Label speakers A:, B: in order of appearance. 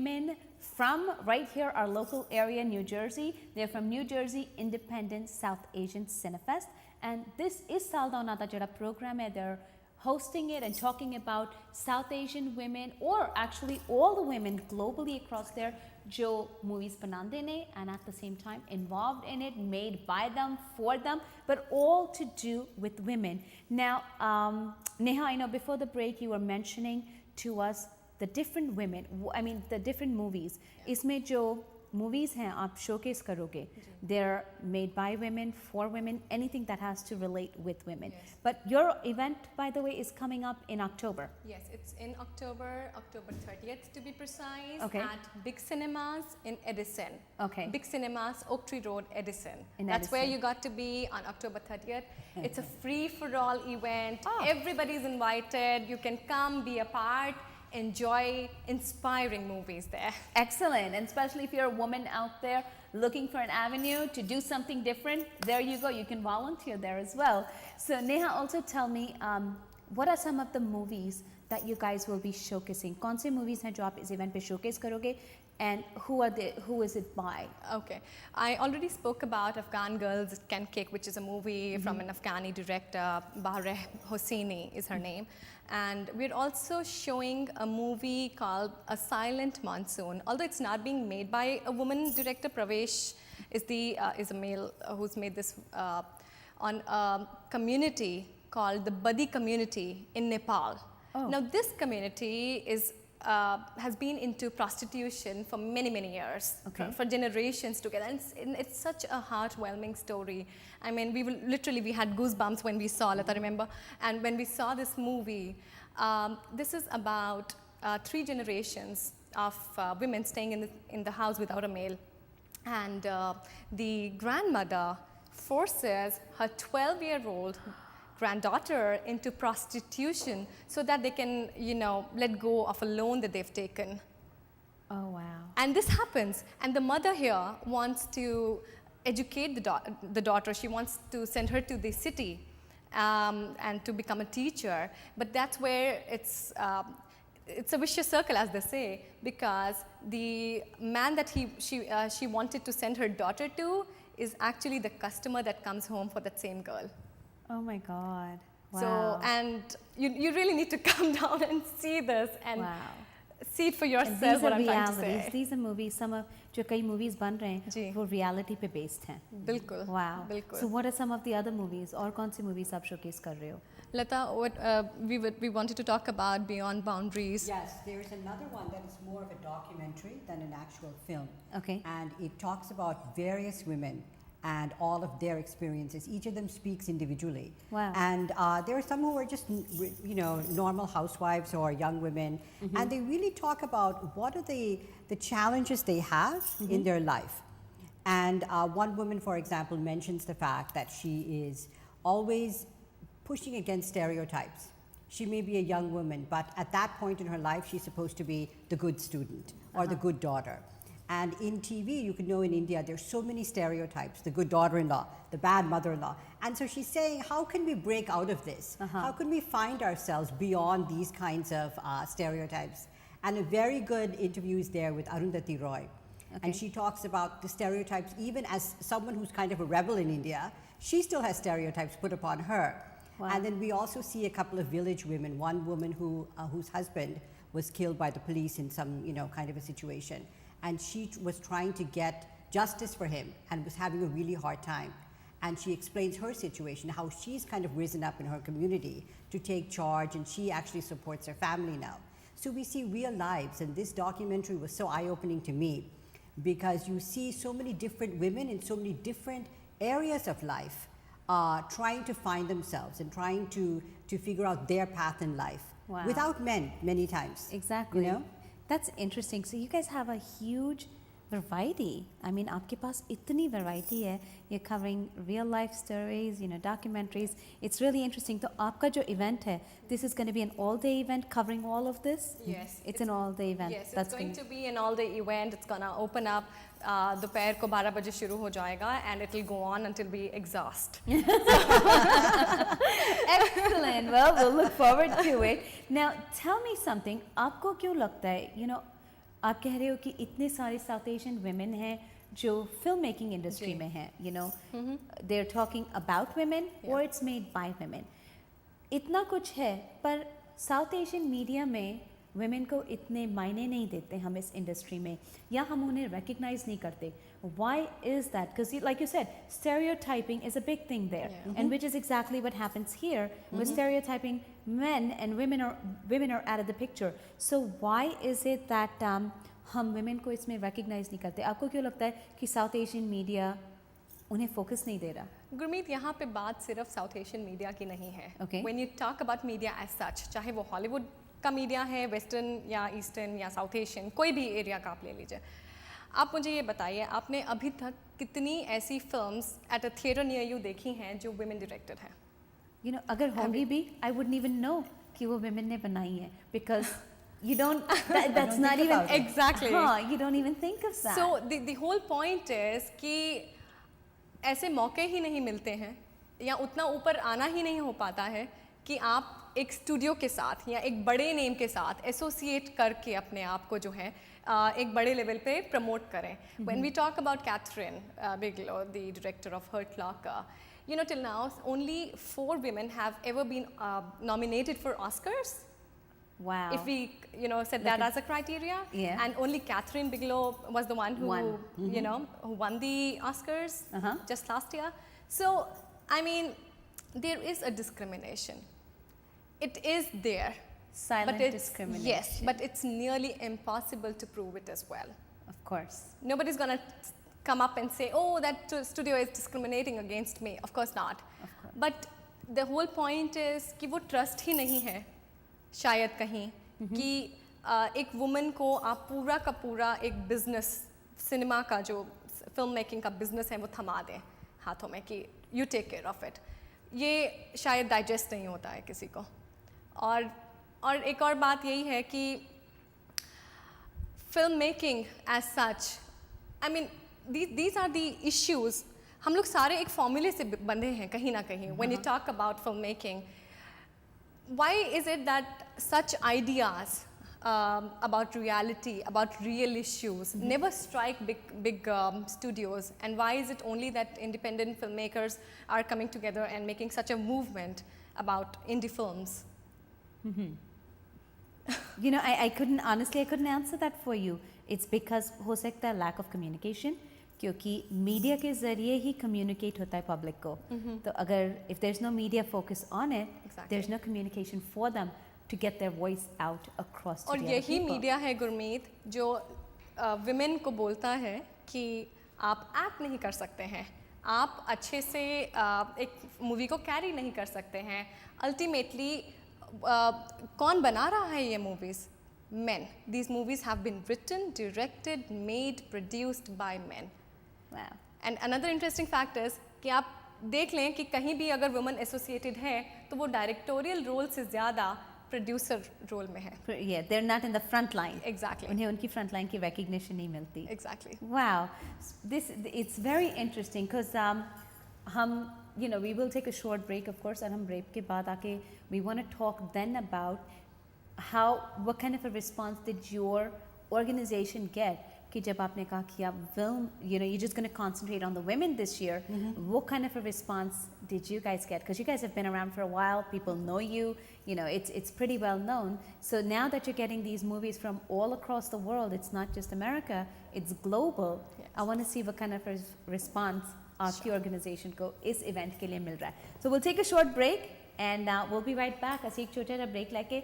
A: women from right here, our local area, New Jersey. They're from New Jersey Independent South Asian Cinefest. And this is Saldana da Jada program. They're hosting it and talking about South Asian women, or actually all the women globally across there, jo movies banande ne, and at the same time involved in it, made by them, for them, but all to do with women. Now, Neha, I know before the break you were mentioning to us the different women, I mean the different movies. Isme jo movies hain aap showcase karoge, they're made by women, for women, anything that has to relate with women.
B: Yes.
A: But your event, by the way, is coming up in October.
B: Yes, it's in October 30th to be precise,
A: Okay.
B: at Big Cinemas in Edison.
A: Okay.
B: Big Cinemas, Oak Tree Road, Edison.
A: In
B: That's where
A: Edison.
B: you got to be on October 30th. It's a free-for-all event.
A: Oh.
B: Everybody's invited. You can come, be a part, enjoy inspiring movies there.
A: Excellent, and especially if you're a woman out there looking for an avenue to do something different, there you go, you can volunteer there as well. So Neha, also tell me, what are some of the movies that you guys will be showcasing? Kaun se movies hain jo aap is event pe showcase karoge, and who is it by?
B: Okay, I already spoke about Afghan Girls Can Kick, which is a movie from an Afghani director, Bahreh Hosseini is her name. And we're also showing a movie called A Silent Monsoon. Although it's not being made by a woman director, Pravesh is a male who's made this on a community called the Badi community in Nepal.
A: Oh.
B: Now this community has been into prostitution for many years,
A: Okay.
B: for generations together, and it's such a heartwarming story. I mean, we had goosebumps when we saw it, I remember, and when we saw this movie, this is about 3 generations of women staying in the house without a male, and the grandmother forces her 12-year-old granddaughter into prostitution so that they can, let go of a loan that they've taken.
A: Oh wow.
B: And this happens, and the mother here wants to educate the daughter. She wants to send her to the city and to become a teacher, but that's where it's a vicious circle, as they say, because the man that she wanted to send her daughter to is actually the customer that comes home for that same girl.
A: Oh my God. Wow.
B: So, and you really need to come down and see this and
A: wow.
B: see it for
A: And
B: yourself,
A: these
B: what
A: are
B: I'm trying to
A: realities.
B: say.
A: These are movies. Some of जो कई movies बन रहे
B: जी.
A: हैं वो reality पे based हैं.
B: बिल्कुल.
A: Wow.
B: बिल्कुल.
A: So what are some of the other movies? और कौन सी movies आप showcase कर रहे हो?
B: Lata, what we wanted to talk about Beyond Boundaries.
C: Yes, there's another one that is more of a documentary than an actual film.
A: Okay.
C: And it talks about various women and all of their experiences. Each of them speaks individually.
A: Wow.
C: And there are some who are just, normal housewives or young women, and they really talk about what are the challenges they have in their life. And one woman, for example, mentions the fact that she is always pushing against stereotypes. She may be a young woman, but at that point in her life, she's supposed to be the good student or the good daughter. And in TV, you can know in India, there's so many stereotypes, the good daughter-in-law, the bad mother-in-law. And so she's saying, how can we break out of this? How can we find ourselves beyond these kinds of stereotypes? And a very good interview is there with Arundhati Roy. And she talks about the stereotypes, even as someone who's kind of a rebel in India, she still has stereotypes put upon her.
A: Wow.
C: And then we also see a couple of village women, one woman whose husband was killed by the police in some, kind of a situation. And she was trying to get justice for him and was having a really hard time. And she explains her situation, how she's kind of risen up in her community to take charge, and she actually supports her family now. So we see real lives, and this documentary was so eye-opening to me because you see so many different women in so many different areas of life trying to find themselves and trying to figure out their path in life.
A: Wow.
C: Without men, many times.
A: Exactly. That's interesting. So you guys have a huge variety. I mean, आपके पास इतनी variety है. You're covering real life stories, documentaries. It's really interesting. So आपका जो event है, this is going to be an all-day event covering all of this?
B: Yes.
A: It's an all-day event.
B: Yes, it's going to be an all-day event. It's going to open up दोपहर को 12 बजे शुरू हो जाएगा, and it will go on until we exhaust.
A: Excellent. Well, we'll look forward to it. Now, tell me something. आपको क्यों लगता है, आप कह रहे हो कि इतने सारे साउथ एशियन women हैं जो फिल्म मेकिंग इंडस्ट्री
B: जी।
A: में हैं, you know, they're talking about women or it's made by women. इतना कुछ है, पर साउथ एशियन मीडिया में women को इतने मायने नहीं देते हम इस इंडस्ट्री में, या हम उन्हें recognize नहीं करते. Why is that? Because like you said, stereotyping is a big thing there, and which is exactly what happens here with stereotyping men and women are out of the picture. So why is it that हम women को इसमें recognize नहीं करते? आपको क्यों लगता है कि साउथ एशियन मीडिया उन्हें फोकस नहीं दे रहा?
B: गुरमीत, यहाँ पे बात सिर्फ साउथ एशियन मीडिया की नहीं है.
A: Okay.
B: When you talk about media as such, चाहे वो हॉलीवुड का मीडिया है, वेस्टर्न या ईस्टर्न या साउथ एशियन, कोई भी एरिया का आप ले लीजिए. आप मुझे ये बताइए, आपने अभी तक कितनी ऐसी films at a theatre near you देखी हैं जो women directed हैं?
A: You know, अगर होंगी भी, I wouldn't even know कि वो women ने बनाई है, because you don't, that's not
C: think
A: even,
C: about it.
B: Exactly.
A: हाँ, you don't even think of that.
B: So the whole point is कि ऐसे मौके ही नहीं मिलते हैं या उतना ऊपर आना ही नहीं हो पाता है कि आप एक स्टूडियो के साथ या एक बड़े नेम के साथ एसोसिएट करके अपने आप को जो है एक बड़े लेवल पे प्रमोट करें. When we talk about Catherine Bigelow, the director of Hurt Locker, you know, till now only 4 women have ever been nominated for Oscars.
A: Wow.
B: If we, you know, set that as a criteria,
A: Yeah.
B: and only Catherine Bigelow was the one who,
A: Won.
B: you know, who won the Oscars
A: Uh-huh.
B: just last year. So, I mean, there is a discrimination. It is there.
A: Silent
B: but it's,
A: discrimination.
B: Yes, but it's nearly impossible to prove it as well.
A: Of course.
B: Nobody's gonna come up and say, oh, that studio is discriminating against me. Of course not.
A: Of course.
B: But the whole point is कि वो trust ही नहीं है शायद कहीं कि एक woman को आप पूरा का पूरा एक बिजनेस, सिनेमा का जो फिल्म मेकिंग का बिजनेस है वो थमा दें हाथों में कि you take care of it. ये शायद डाइजेस्ट नहीं होता है किसी को. और एक और बात यही है कि film making as such, I mean these are the issues. हम लोग सारे एक फॉर्मूले से बंधे हैं कहीं ना कहीं. When you talk about film making, why is it that such ideas about reality, about real issues never strike big studios, and why is it only that independent filmmakers are coming together and making such a movement about indie films?
A: You know, I couldn't, honestly, I couldn't answer that for you. It's because हो सकता है lack of communication, क्योंकि media के ज़रिए ही communicate होता है public को. तो अगर if there's no media focus on it,
B: Exactly.
A: there's no communication for them to get their voice out across to
B: और
A: the other
B: यही
A: people.
B: मीडिया है गुरमीत जो विमेन को बोलता है कि आप एक्ट नहीं कर सकते हैं, आप अच्छे से एक मूवी को कैरी नहीं कर सकते हैं. अल्टीमेटली कौन बना रहा है ये movies? Men. These movies have been written, directed, made, produced by men.
A: Wow.
B: And another interesting fact is कि आप देख लें कि कहीं भी अगर वुमन एसोसिएटेड है तो वो डायरेक्टोरियल रोल से ज़्यादा प्रोड्यूसर रोल में है.
A: Yeah, they're not in the front line.
B: Exactly.
A: उन्हें उनकी front line की recognition नहीं मिलती.
B: Exactly.
A: Wow, it's very interesting because हम, you know, we will take a short break, of course, और हम break के बाद आके we want to talk then about what kind of a response did your organization get कि जब आपने कहा कि आप film, you know, you're just going to concentrate on the women this year. What kind of a response did you guys get? Because you guys have been around for a while, people know you, you know, it's pretty well known. So now that you're getting these movies from all across the world, it's not just America, it's global.
B: Yes.
A: I want to see what kind of a response आपकी organization को इस event के लिए मिल रहा है. So we'll take a short break and we'll be right back. ऐसे एक छोटा सा break लेके